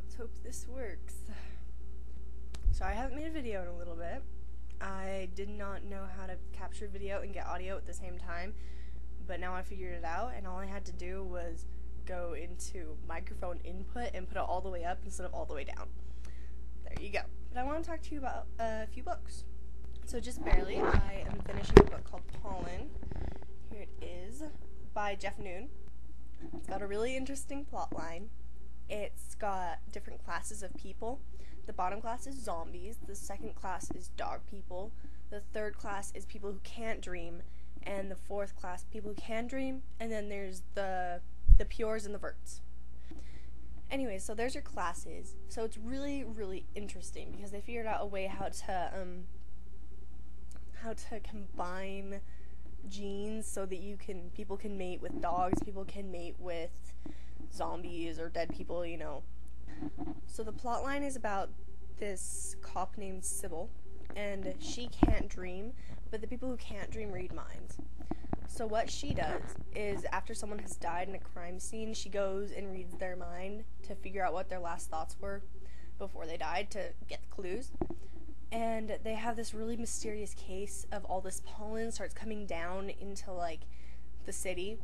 Let's hope this works. So I haven't made a video in a little bit. I did not know how to capture video and get audio at the same time, but now I figured it out, and all I had to do was go into microphone input and put it all the way up instead of all the way down. There you go. But I want to talk to you about a few books. So just barely, I am finishing a book called Pollen. Here it is, by Jeff Noon. It's got a really interesting plot line. It's got different classes of people. The bottom class is zombies, the second class is dog people, the third class is people who can't dream, and the fourth class, people who can dream, and then there's the pures and the verts. Anyway, so there's your classes. So it's really, really interesting because they figured out a way how to combine genes so that people can mate with dogs, people can mate with zombies or dead people, you know. So the plot line is about this cop named Sybil, and she can't dream, but the people who can't dream read minds. So what she does is, after someone has died in a crime scene, she goes and reads their mind to figure out what their last thoughts were before they died, to get the clues. And they have this really mysterious case of all this pollen starts coming down into, like, the city.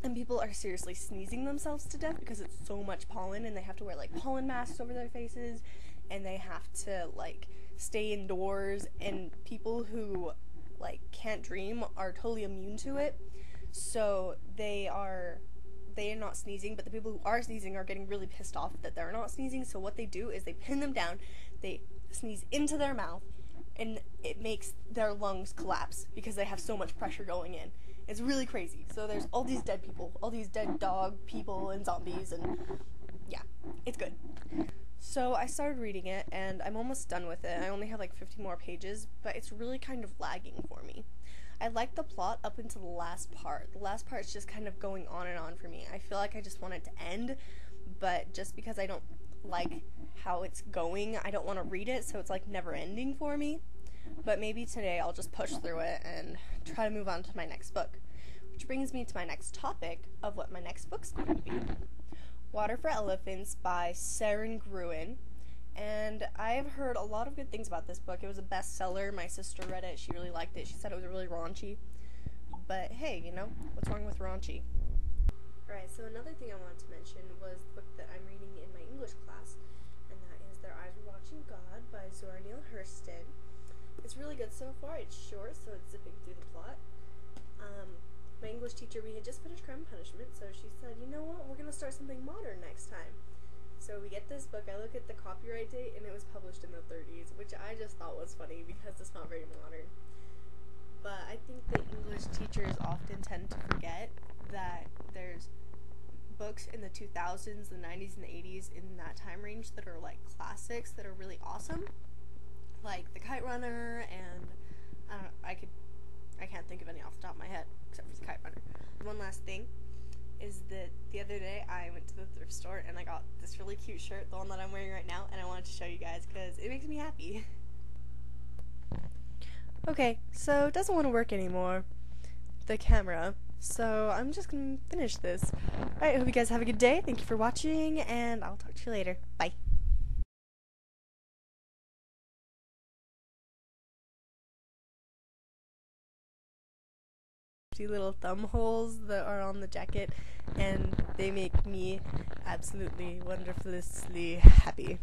And people are seriously sneezing themselves to death because it's so much pollen, and they have to wear, like, pollen masks over their faces, and they have to, like, stay indoors, and people who, like, can't dream are totally immune to it, so they are not sneezing, but the people who are sneezing are getting really pissed off that they're not sneezing, so what they do is they pin them down, they sneeze into their mouth, and it makes their lungs collapse because they have so much pressure going in. It's really crazy. So there's all these dead people, all these dead dog people and zombies, and yeah, it's good. So I started reading it, and I'm almost done with it. I only have like 50 more pages, but it's really kind of lagging for me. I like the plot up until the last part. The last part's just kind of going on and on for me. I feel like I just want it to end, but just because I don't like how it's going, I don't want to read it, so it's like never ending for me. But maybe today I'll just push through it and try to move on to my next book. Which brings me to my next topic of what my next book's going to be. Water for Elephants by Sara and Gruen. And I've heard a lot of good things about this book. It was a bestseller. My sister read it. She really liked it. She said it was really raunchy. But hey, you know, what's wrong with raunchy? Alright, so another thing I wanted to mention was the book that I'm reading in my English class, and that is Their Eyes Were Watching God by Zora Neal Hurston. It's really good so far. It's short, so it's zipping through the plot. My English teacher, we had just finished Crime and Punishment, so she said, you know what, we're going to start something modern next time. So we get this book, I look at the copyright date, and it was published in the 30s, which I just thought was funny because it's not very modern. But I think that English teachers often tend to forget that there's books in the 2000s, the 90s, and the 80s in that time range that are like classics that are really awesome. Like The Kite Runner, and I can't think of any off the top of my head except for The Kite Runner. One last thing is that the other day I went to the thrift store and I got this really cute shirt, the one that I'm wearing right now, and I wanted to show you guys because it makes me happy. Okay, so it doesn't want to work anymore, the camera, so I'm just gonna finish this. Alright, hope you guys have a good day. Thank you for watching, and I'll talk to you later. Bye. Little thumb holes that are on the jacket, and they make me absolutely wonderfully happy.